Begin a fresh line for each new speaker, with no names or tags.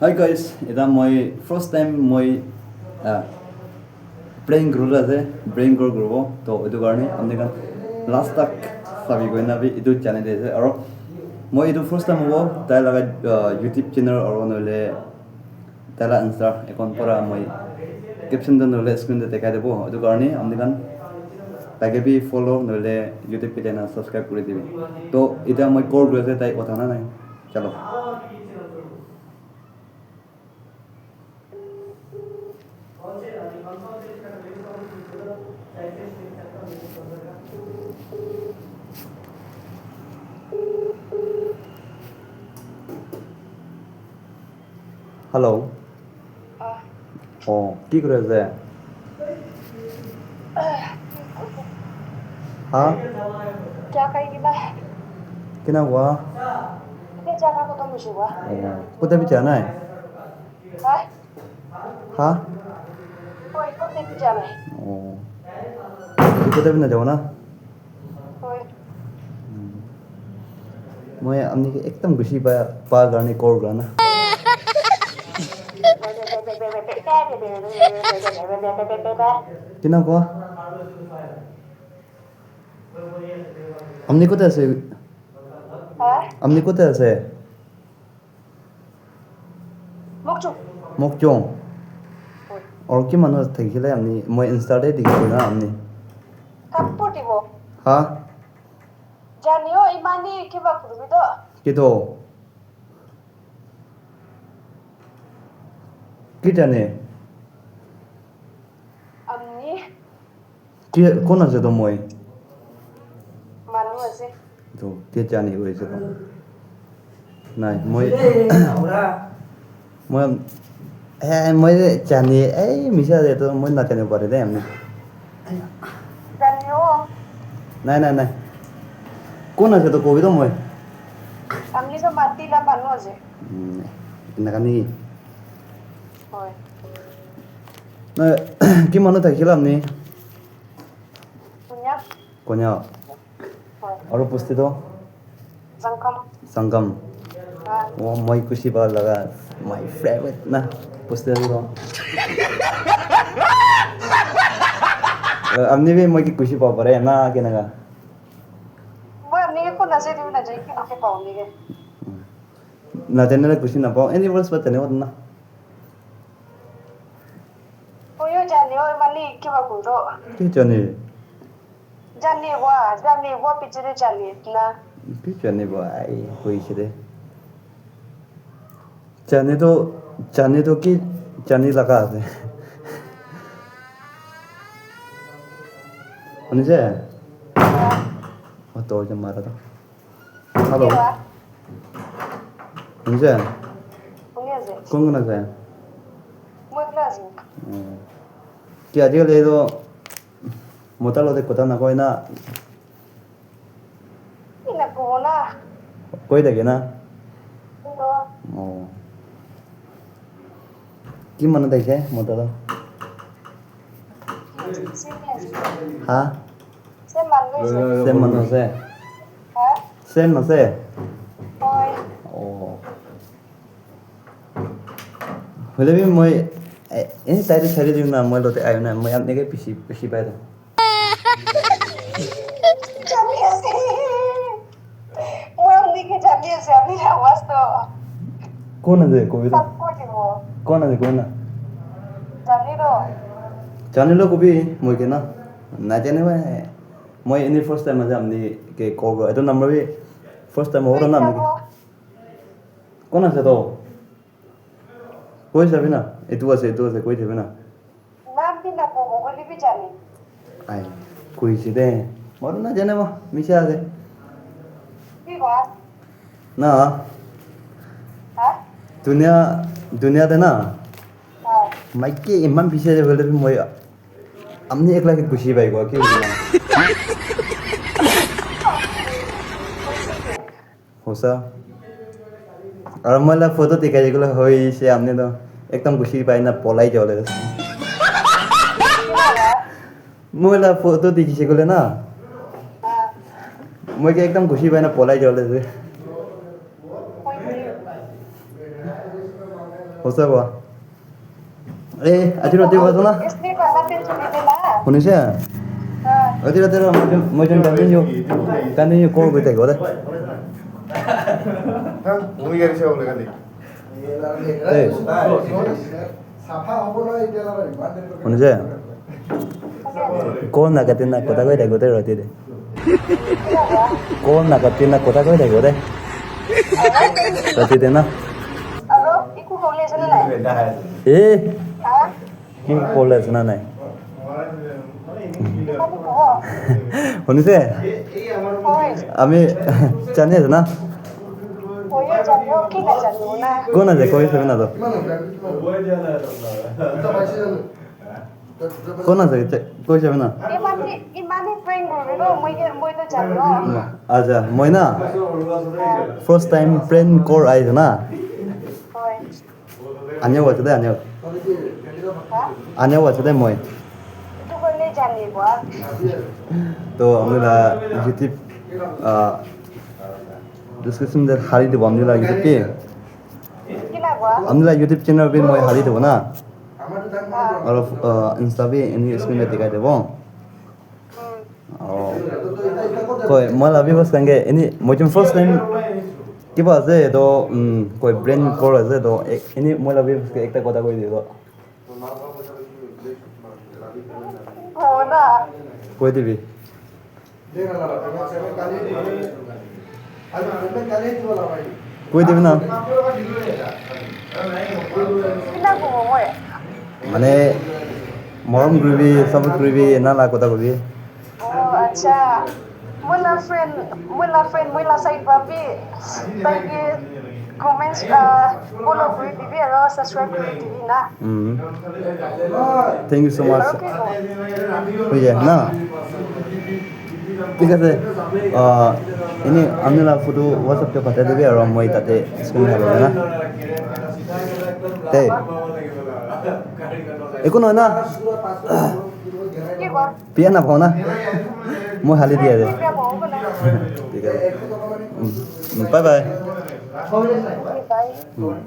Hi guys, এটা মই first time মই prank group আছে prank group তো এইটো কাৰণে আপুনি কান last tak চাবি গৈ নাবি এইটো channel আছে আৰু মই এইটো first time হ'ব তাই লগা YouTube channel আৰু নহলে তালা Insta account পৰা মই caption টো নহলে screen তে দেখাই দেব এইটো কাৰণে আপুনি কান তাকে বি follow নহলে YouTube channel subscribe কৰি দিবি তো এটা মই core group আছে তাই কথা না নাই চলো Hello. কি করে আছে? हाँ?
क्या करेगी मैं?
किना हुआ?
ये जगह को तो मुझे हुआ।
कुत्ते भी जाना है?
हाँ?
हाँ?
कोई को भी जाना है।
कुत्ते भी ना जाओ ना?
कोई।
मैं अपनी एकदम खुशी पा करने कॉल करना किना हुआ? हमने कुत्ते से
हाँ?
हमने कुत्ते से
मुक्चु।
मुक्चों
कोई।
और क्या मानो थे कि ले हमने मैं इंस्टाले दिखे ना हमने
कपूटी वो।
हाँ
जानियो इमानी के बाप रुबी तो।
कितो कितना ने
अम्नी
कि कौन है तो मैं
मालूम है से।
तो क्या जाने को इसे तो नहीं मैं जाने मिसा दे तो मैं ना जाने पारे दे हमने
जानियो
नहीं कौन है तो कोई तो मैं
अम्नी तो माती ला मालूम है से।
ना कहीं
कोई।
ना कि मानो था कि हमने
पुण्य
कोन्या
कोई।
और पुष्टि तो
संकम
संगम
हाँ
वो मैं खुशी बात लगा my favorite ना पुष्टि तो हमने भी मैं की खुशी पा पा रहे हैं ना क्या ना
वो अम्नी के को नज़र भी ना जाए कि आके पाऊंगी के
ना जाने ना खुशी ना पाओ any words बता नहीं होता ना
कोई हो जानियो इमानी के बाप रुबो
क्या जाने
जानियो वो पिक्चर जानिए ना
क्या जाने भाई कोई चले जाने तो कि जाने लगा है उन्हें से वो तो जब मारा था हेलो उन्हें से
पुण्य से
कौन कौन से
मैं क्लास में
क्या आजकल ये तो मोटा लोटे कोता ना कोई ना
इन्हें कोना
कोई देखे ना
तो
कि मन देखे मोटा तो हाँ
से मालूम है
सेम मन से
हाँ
सेम मन से
कोई
होले भी मैं ini tadi cari di mana mau lote ayo na mau amne ke pisi pai to
जानिए से वो अम्नी के जानिए से अम्नी आवाज तो
कौन है कोई तो
सबको जी वो
कौन है
जानी तो
जाने लो कभी मैं के ना जाने मैं ini first time aja amne ke call itu number भी first time हो रहा ना amne कौन है तो कोई सभी ना itu है कोई सभी ना
नाम भी ना को गोली भी जानी
ai कोई सी दे और ना जाने वो मिसा दे
भी बात
ना
हाँ
दुनिया दे ना
हाँ
मैं के इमान पीछे जे बोले भी मैं हमने एक लाख खुशी पाई को क्यों होसा और मला फोटो दिखाई जेगुलो होई से हमने तो एकदम खुशी पाई ना पलाई जावले मला फोटो दिखी जेगुलो ना
हाँ
मैं के एकदम खुशी पाई ना पलाई जावले
कोई
হৈছে কোৱা এই আজি ৰাতি বাজো না
इसलिए कहना फिर चुनी देला
শুনিছে
हां
আজি ৰাতি মই যেন কণ্টিনিউ কল কৰি থাকিব দে
তুমি গাড়ি বলে খালি
এই
সাফা হব না এটা
শুনিছে কল নাকাটি না কথা কৈ থাকিব দে ৰাতি দে কল নাকাটি না কথা কৈ থাকিব দে ৰাতি দে না
हेलो इको बोले सुन ना
এ
हां
কি কল আছে না নাই
बाबू को
শুনিছে
ओए
আমি জানি আছে না
ओए जानो कि ना जानो ना
কোন আছে কৈ চাবি না তো কোন আছে কৈ চাবি না
इमानी प्रेंग गरे মই তো जानो
আচ্ছা মই না ফার্স্ট টাইম ফ্রেন্ড কল আইছে না
ओए
আনিও আছে দে আনিও
हां
আনিও আছে দে মই
तू बोले जाने बा
তো আমরা ইউটিউব ডিসক্রিপশন দে হারি দেব আমরা ইউটিউব কি
कि ना बा
আমরা ইউটিউব চ্যানেল বি মই হারি দেব না
हां
আর ইনস্টা বি এনি স্ক্রিনে দেখাই দেব কই মই লাভি বস কাঙ্গে এনি মই যেন ফার্স্ট টাইম কিবা আছে তো কই ব্রেন কল আছে তো এনি মই লাভি বস একটা কথা কই দিব
हो ना
কই দিবি কই দিবি না
कि ना को মই
মানে মরম করবি সব করবি না লা কথা কবি
oh अच्छा मुला फ्रेंड मुला साइड बाबी ताकि कमेंट्स follow কৰি দিবি আৰু subscribe কৰি দিবি না
থ্যাংক ইউ সো মাচ
ओके
হয়ে যায় না ঠিক আছে এনে আপনারা ফটো হোয়াটসঅ্যাপে পাঠিয়ে দেবে আর মই তাতে স্ক্রিনে হবে না তাই একো নহয় না
के बा
পিয়া না ভাও না মই হালি দিয়া যায়
क्या बोल ना
ঠিক আছে বাই বাই
बाय